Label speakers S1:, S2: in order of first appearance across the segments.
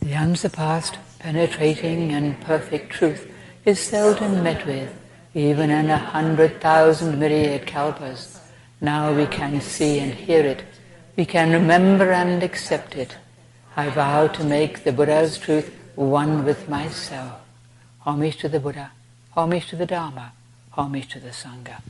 S1: The unsurpassed, penetrating and perfect truth is seldom met with, even in 100,000 myriad kalpas. Now we can see and hear it. We can remember and accept it. I vow to make the Buddha's truth one with myself. Homage to the Buddha, homage to the Dharma, homage to the Sangha.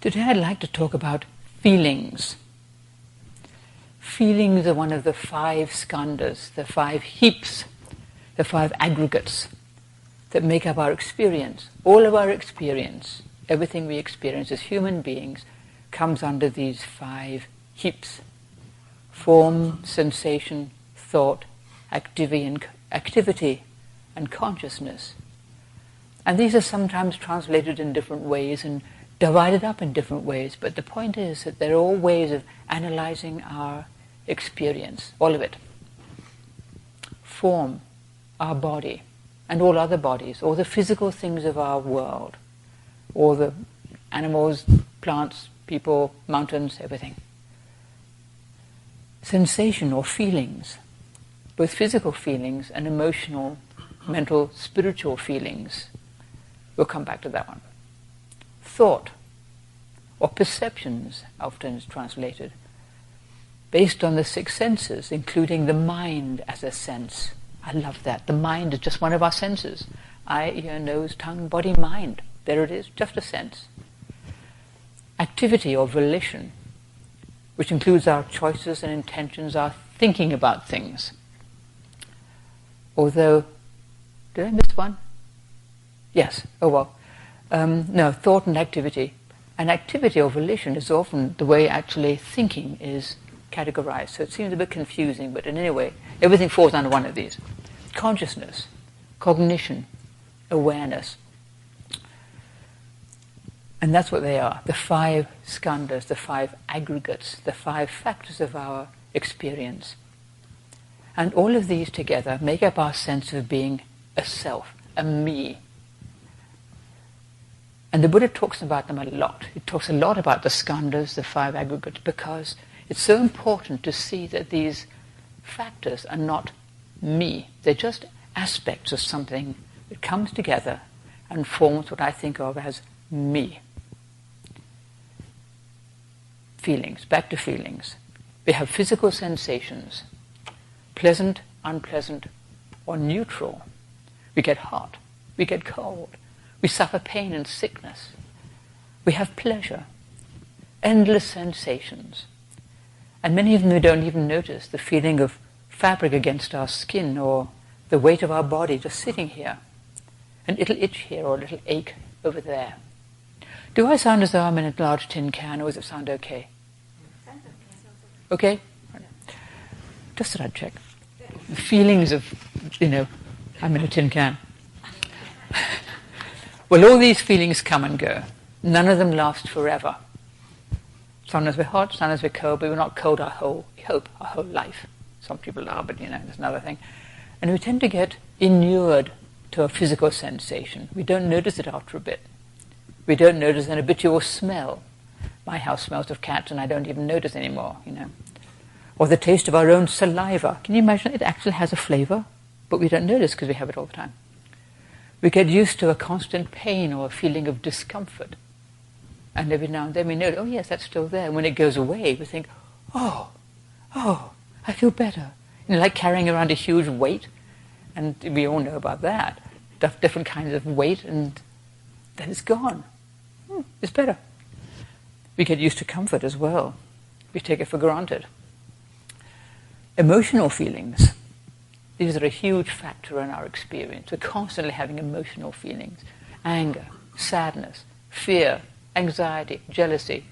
S1: Today I'd like to talk about feelings. Feelings are one of the 5 skandhas, the 5 heaps, the 5 aggregates that make up our experience. All of our experience, everything we experience as human beings, comes under these 5 heaps. Form, sensation, thought, activity and consciousness. And these are sometimes translated in different ways and divided up in different ways, but the point is that they're all ways of analyzing our experience, all of it. Form, our body, and all other bodies, all the physical things of our world, all the animals, plants, people, mountains, everything. Sensation or feelings, both physical feelings and emotional, mental, spiritual feelings. We'll come back to that one. Thought, or perceptions, often is translated, based on the 6 senses, including the mind as a sense. I love that. The mind is just one of our senses. Eye, ear, nose, tongue, body, mind. There it is, just a sense. Activity or volition, which includes our choices and intentions, our thinking about things. Although, did I miss one? Yes, oh well. No, thought and activity. And activity or volition is often the way actually thinking is categorized. So it seems a bit confusing, but in any way, everything falls under one of these. Consciousness, cognition, awareness. And that's what they are, the 5 skandhas, the 5 aggregates, the 5 factors of our experience. And all of these together make up our sense of being a self, a me. And the Buddha talks about them a lot. He talks a lot about the skandhas, the 5 aggregates, because it's so important to see that these factors are not me. They're just aspects of something that comes together and forms what I think of as me. Feelings, back to feelings. We have physical sensations, pleasant, unpleasant, or neutral. We get hot, we get cold. We suffer pain and sickness. We have pleasure, endless sensations. And many of them we don't even notice, the feeling of fabric against our skin or the weight of our body just sitting here. A little itch here or a little ache over there. Do I sound as though I'm in a large tin can, or does it sound okay? Okay? Just thought I'd check. The feelings of, I'm in a tin can. Well, all these feelings come and go. None of them last forever. Sometimes we're hot, sometimes we're cold, but we're not cold our whole life. Some people are, but there's another thing. And we tend to get inured to a physical sensation. We don't notice it after a bit. We don't notice an habitual smell. My house smells of cats and I don't even notice anymore, Or the taste of our own saliva. Can you imagine it actually has a flavor? But we don't notice because we have it all the time. We get used to a constant pain or a feeling of discomfort. And every now and then we notice, oh yes, that's still there. And when it goes away, we think, oh, I feel better. Like carrying around a huge weight. And we all know about that. Different kinds of weight, and then it's gone. It's better. We get used to comfort as well. We take it for granted. Emotional feelings. These are a huge factor in our experience. We're constantly having emotional feelings. Anger, sadness, fear, anxiety, jealousy,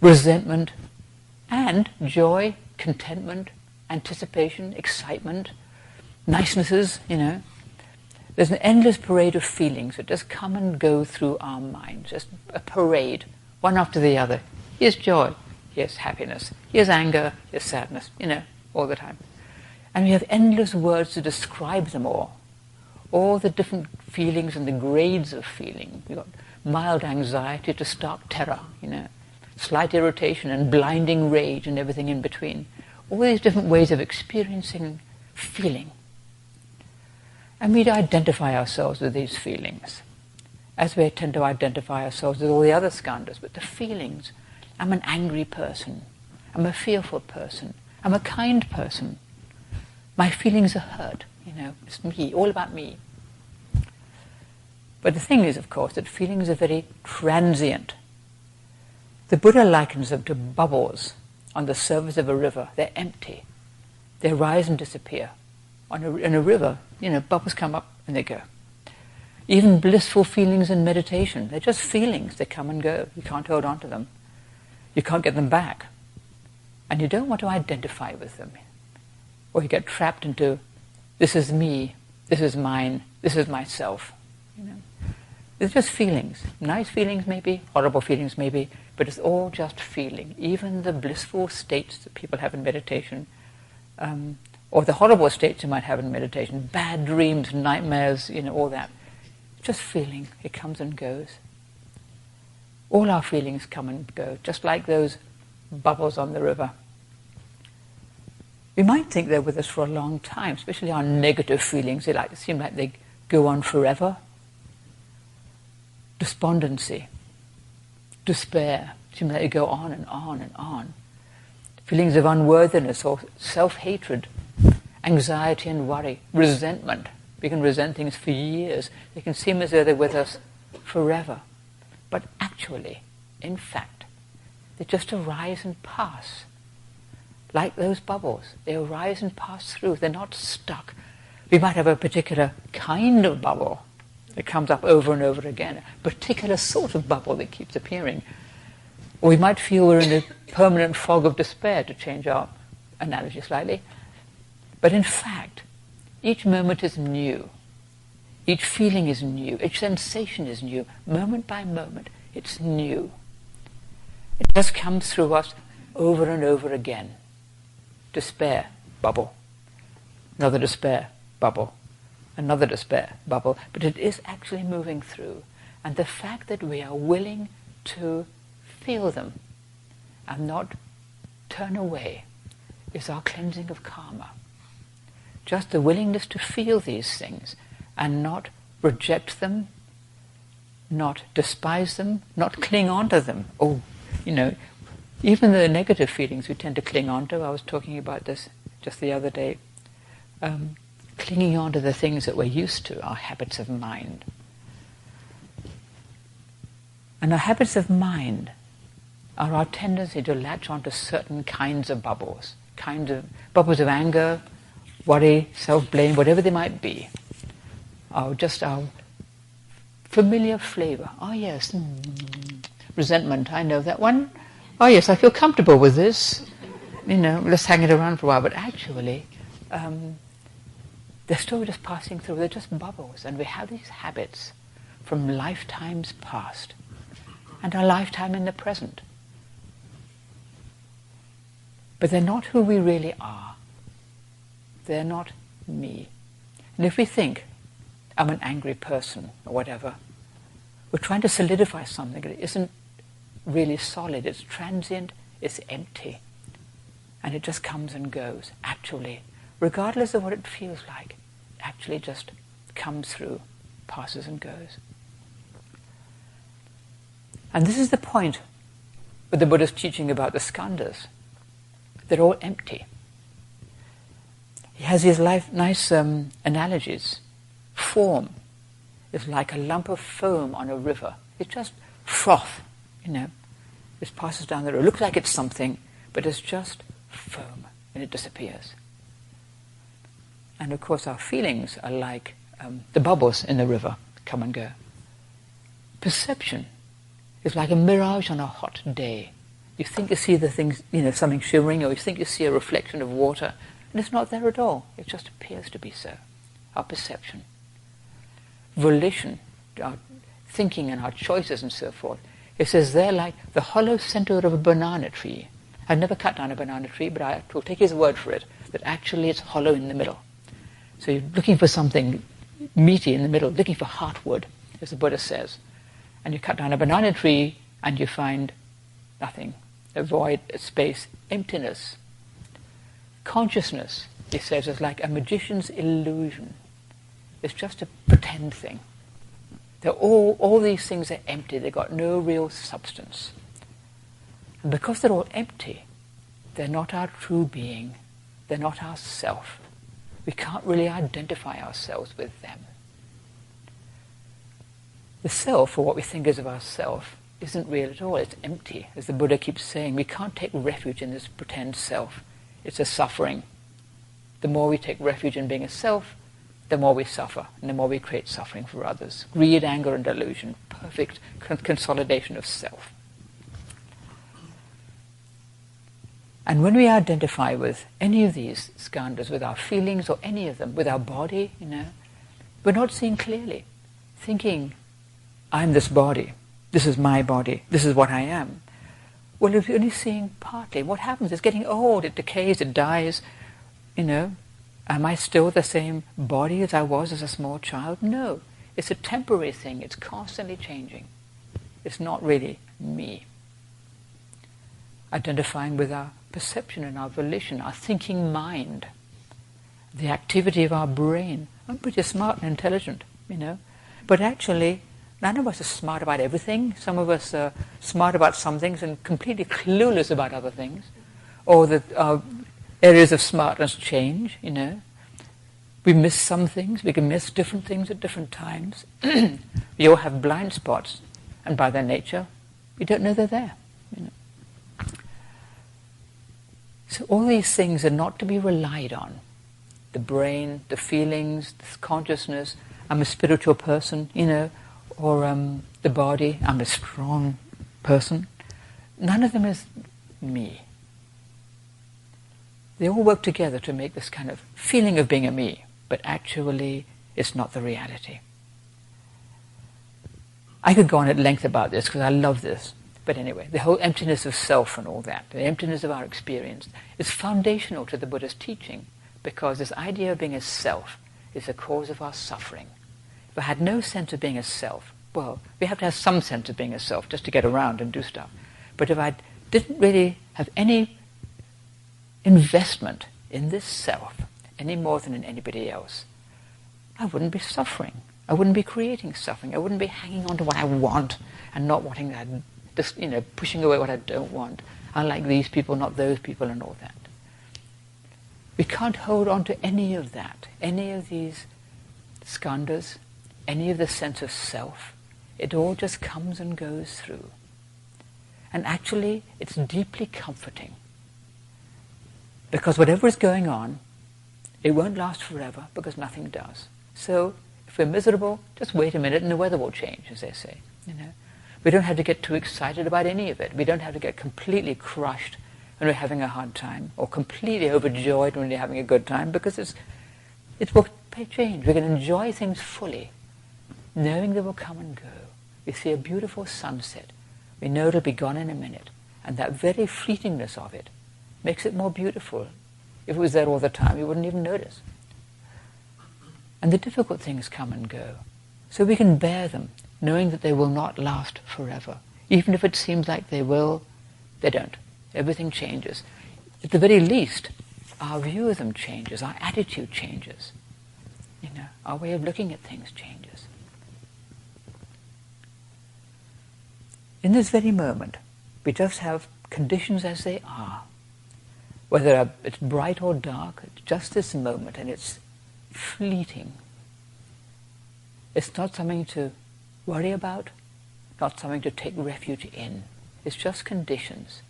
S1: resentment, and joy, contentment, anticipation, excitement, nicenesses, There's an endless parade of feelings that just come and go through our minds. Just a parade, one after the other. Here's joy, here's happiness, here's anger, here's sadness, all the time. And we have endless words to describe them all the different feelings and the grades of feeling. We've got mild anxiety to stark terror, slight irritation and blinding rage and everything in between. All these different ways of experiencing feeling. And we identify ourselves with these feelings, as we tend to identify ourselves with all the other skandhas. But the feelings, I'm an angry person, I'm a fearful person, I'm a kind person. My feelings are hurt, it's me, all about me. But the thing is, of course, that feelings are very transient. The Buddha likens them to bubbles on the surface of a river. They're empty. They rise and disappear. In a river, bubbles come up and they go. Even blissful feelings in meditation, they're just feelings. They come and go. You can't hold on to them. You can't get them back. And you don't want to identify with them. Or you get trapped into, this is me, this is mine, this is myself. It's just feelings. Nice feelings maybe, horrible feelings maybe, but it's all just feeling. Even the blissful states that people have in meditation, or the horrible states you might have in meditation, bad dreams, nightmares, all that. Just feeling. It comes and goes. All our feelings come and go, just like those bubbles on the river. We might think they're with us for a long time, especially our negative feelings. They seem like they go on forever. Despondency, despair, seem like they go on and on and on. Feelings of unworthiness or self-hatred, anxiety and worry, resentment. We can resent things for years. They can seem as though they're with us forever. But actually, in fact, they just arise and pass. Like those bubbles, they arise and pass through. They're not stuck. We might have a particular kind of bubble that comes up over and over again, a particular sort of bubble that keeps appearing. Or we might feel we're in a permanent fog of despair, to change our analogy slightly. But in fact, each moment is new. Each feeling is new. Each sensation is new. Moment by moment, it's new. It just comes through us over and over again. Despair, bubble. Another despair, bubble. Another despair, bubble. But it is actually moving through. And the fact that we are willing to feel them and not turn away is our cleansing of karma. Just the willingness to feel these things and not reject them, not despise them, not cling on to them. Even the negative feelings we tend to cling on to. I was talking about this just the other day. Clinging on to the things that we're used to, our habits of mind. And our habits of mind are our tendency to latch onto certain kinds of bubbles of anger, worry, self-blame, whatever they might be, are just our familiar flavor. Oh yes, resentment, I know that one. Oh yes, I feel comfortable with this. Let's hang it around for a while. But actually, they're still just passing through. They're just bubbles. And we have these habits from lifetimes past and our lifetime in the present. But they're not who we really are. They're not me. And if we think, I'm an angry person or whatever, we're trying to solidify something that isn't really solid. It's transient, it's empty. And it just comes and goes. Actually, regardless of what it feels like, actually just comes through, passes and goes. And this is the point with the Buddha's teaching about the skandhas. They're all empty. He has these nice analogies. Form is like a lump of foam on a river. It's just froth, It passes down the river. It looks like it's something, but it's just foam, and it disappears. And of course our feelings are like the bubbles in the river, come and go. Perception is like a mirage on a hot day. You think you see the things, something shimmering, or you think you see a reflection of water, and it's not there at all. It just appears to be so. Our perception. Volition, our thinking and our choices and so forth. It says they're like the hollow center of a banana tree. I've never cut down a banana tree, but I will take his word for it, that actually it's hollow in the middle. So you're looking for something meaty in the middle, looking for heartwood, as the Buddha says. And you cut down a banana tree and you find nothing, a void, a space, emptiness. Consciousness, he says, is like a magician's illusion. It's just a pretend thing. All these things are empty, they've got no real substance. And because they're all empty, they're not our true being, they're not our self. We can't really identify ourselves with them. The self, or what we think is of ourself, isn't real at all, it's empty. As the Buddha keeps saying, we can't take refuge in this pretend self. It's a suffering. The more we take refuge in being a self, the more we suffer, and the more we create suffering for others. Greed, anger, and delusion, perfect consolidation of self. And when we identify with any of these skandhas, with our feelings or any of them, with our body, we're not seeing clearly. Thinking, I'm this body, this is my body, this is what I am. Well, if you're only seeing partly, what happens? It's getting old, it decays, it dies, Am I still the same body as I was as a small child? No. It's a temporary thing. It's constantly changing. It's not really me. Identifying with our perception and our volition, our thinking mind, the activity of our brain. I'm pretty smart and intelligent, But actually, none of us are smart about everything. Some of us are smart about some things and completely clueless about other things. Or that areas of smartness change, We miss some things, we can miss different things at different times. We all have blind spots, and by their nature, we don't know they're there. So all these things are not to be relied on. The brain, the feelings, the consciousness, I'm a spiritual person, or the body, I'm a strong person. None of them is me. They all work together to make this kind of feeling of being a me, but actually it's not the reality. I could go on at length about this because I love this. But anyway, the whole emptiness of self and all that, the emptiness of our experience, is foundational to the Buddha's teaching, because this idea of being a self is the cause of our suffering. If I had no sense of being a self, well, we have to have some sense of being a self just to get around and do stuff. But if I didn't really have any investment in this self any more than in anybody else, I wouldn't be suffering. I wouldn't be creating suffering. I wouldn't be hanging on to what I want and not wanting that, just, pushing away what I don't want. I like these people, not those people, and all that. We can't hold on to any of that, any of these skandhas, any of the sense of self. It all just comes and goes through. And actually, it's deeply comforting. Because whatever is going on, it won't last forever, because nothing does. So, if we're miserable, just wait a minute and the weather will change, as they say. We don't have to get too excited about any of it. We don't have to get completely crushed when we're having a hard time, or completely overjoyed when we're having a good time, because it will change. We can enjoy things fully, knowing they will come and go. We see a beautiful sunset. We know it'll be gone in a minute. And that very fleetingness of it makes it more beautiful. If it was there all the time, you wouldn't even notice. And the difficult things come and go. So we can bear them, knowing that they will not last forever. Even if it seems like they will, they don't. Everything changes. At the very least, our view of them changes, our attitude changes. Our way of looking at things changes. In this very moment, we just have conditions as they are. Whether it's bright or dark, it's just this moment, and it's fleeting. It's not something to worry about, not something to take refuge in. It's just conditions,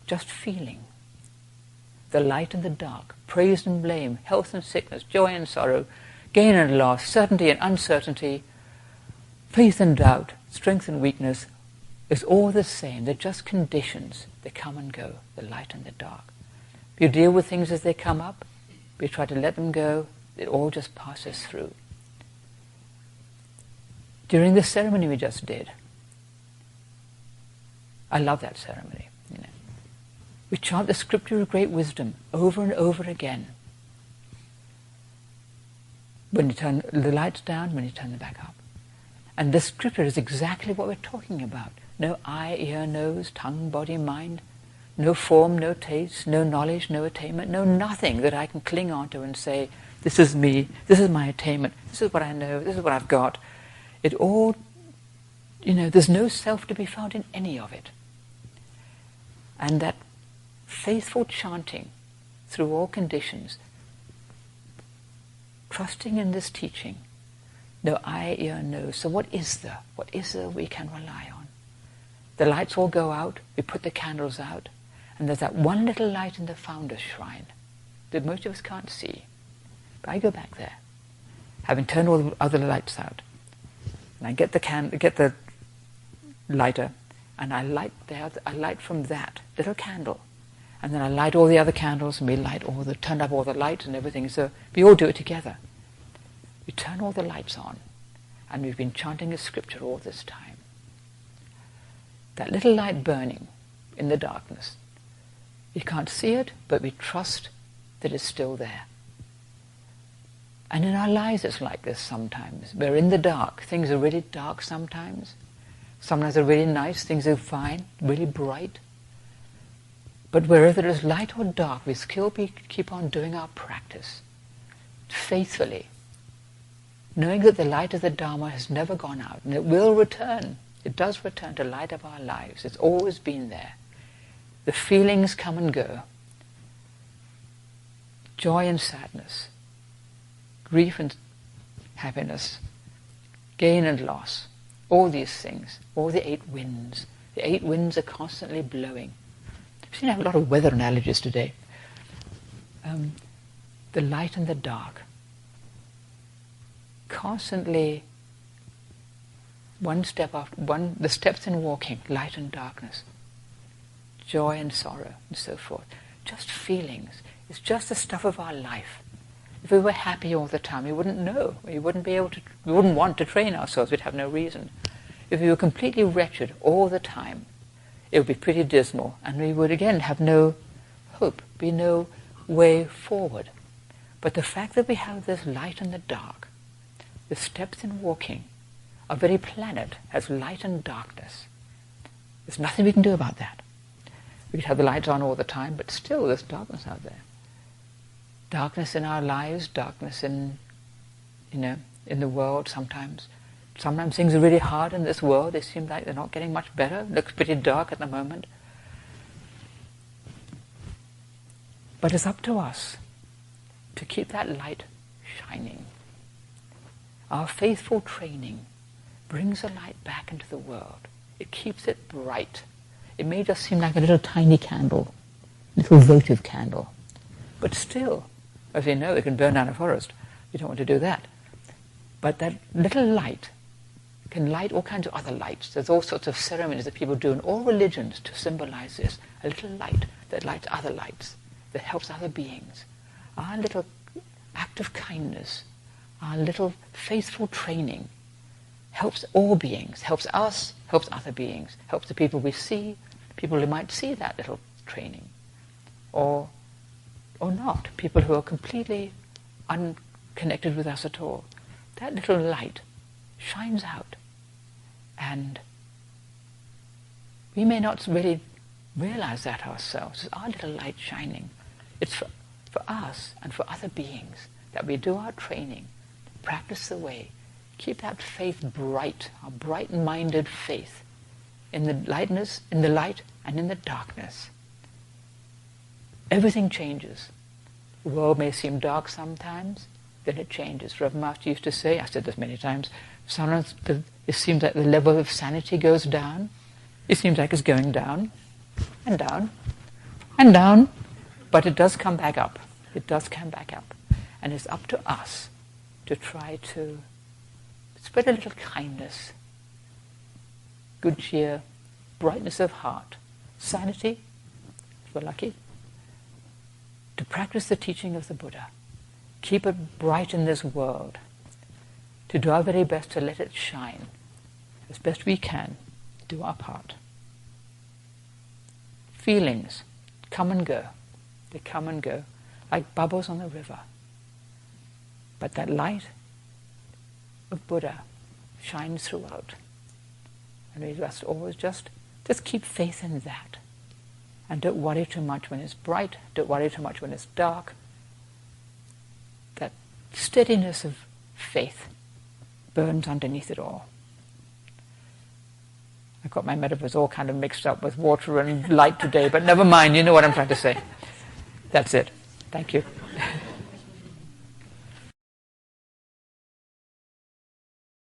S1: just feeling. The light and the dark, praise and blame, health and sickness, joy and sorrow, gain and loss, certainty and uncertainty, faith and doubt, strength and weakness, is all the same. They're just conditions. They come and go, the light and the dark. You deal with things as they come up. We try to let them go. It all just passes through. During the ceremony we just did, I love that ceremony. We chant the scripture of great wisdom over and over again. When you turn the lights down, when you turn them back up. And this scripture is exactly what we're talking about. No eye, ear, nose, tongue, body, mind. No form, no taste, no knowledge, no attainment, no nothing that I can cling on to and say, this is me, this is my attainment, this is what I know, this is what I've got. It all, there's no self to be found in any of it. And that faithful chanting through all conditions, trusting in this teaching, no eye, ear, nose. So what is there? What is there we can rely on? The lights all go out, we put the candles out, and there's that one little light in the founder's shrine that most of us can't see. But I go back there, having turned all the other lights out, and I get the lighter, and I light from that little candle, and then I light all the other candles, and we turn up all the lights and everything. So we all do it together. We turn all the lights on, and we've been chanting a scripture all this time. That little light burning in the darkness. We can't see it, but we trust that it's still there. And in our lives it's like this sometimes. We're in the dark. Things are really dark sometimes. Sometimes they're really nice, things are fine, really bright. But wherever it's light or dark, we still keep on doing our practice faithfully, knowing that the light of the Dharma has never gone out, and it will return. It does return to light of our lives. It's always been there. The feelings come and go. Joy and sadness, grief and happiness, gain and loss, all these things, all the 8 winds. The 8 winds are constantly blowing. I've seen a lot of weather analogies today. The light and the dark. Constantly, one step after one, the steps in walking, light and darkness, joy and sorrow, and so forth. Just feelings. It's just the stuff of our life. If we were happy all the time, we wouldn't know. We wouldn't want to train ourselves. We'd have no reason. If we were completely wretched all the time, it would be pretty dismal, and we would again have no hope, be no way forward. But the fact that we have this light and the dark, the steps in walking, our very planet has light and darkness. There's nothing we can do about that. We could have the lights on all the time, but still there's darkness out there. Darkness in our lives, darkness in the world sometimes. Sometimes things are really hard in this world. They seem like they're not getting much better. It looks pretty dark at the moment. But it's up to us to keep that light shining. Our faithful training brings the light back into the world. It keeps it bright. It may just seem like a little tiny candle, little votive candle. But still, as you know, it can burn down a forest. You don't want to do that. But that little light can light all kinds of other lights. There's all sorts of ceremonies that people do in all religions to symbolize this. A little light that lights other lights, that helps other beings. Our little act of kindness, our little faithful training helps all beings, helps us, helps other beings, helps the people we see, people who might see that little training, or not, people who are completely unconnected with us at all. That little light shines out, and we may not really realize that ourselves. It's our little light shining. It's for us and for other beings that we do our training, practice the way, keep that faith bright, our bright-minded faith in the lightness, in the light and in the darkness. Everything changes. The world may seem dark sometimes, then it changes. Reverend Master used to say, I've said this many times, sometimes it seems like the level of sanity goes down. It seems like it's going down, and down, and down, but it does come back up. It does come back up. And it's up to us to try to spread a little kindness, good cheer, brightness of heart, sanity, if we're lucky, to practice the teaching of the Buddha, keep it bright in this world, to do our very best to let it shine as best we can, do our part. Feelings come and go. They come and go like bubbles on the river. But that light of Buddha shines throughout. And we just always just keep faith in that. And don't worry too much when it's bright, don't worry too much when it's dark. That steadiness of faith burns underneath it all. I got my metaphors all kind of mixed up with water and light today, but never mind, you know what I'm trying to say. That's it. Thank you.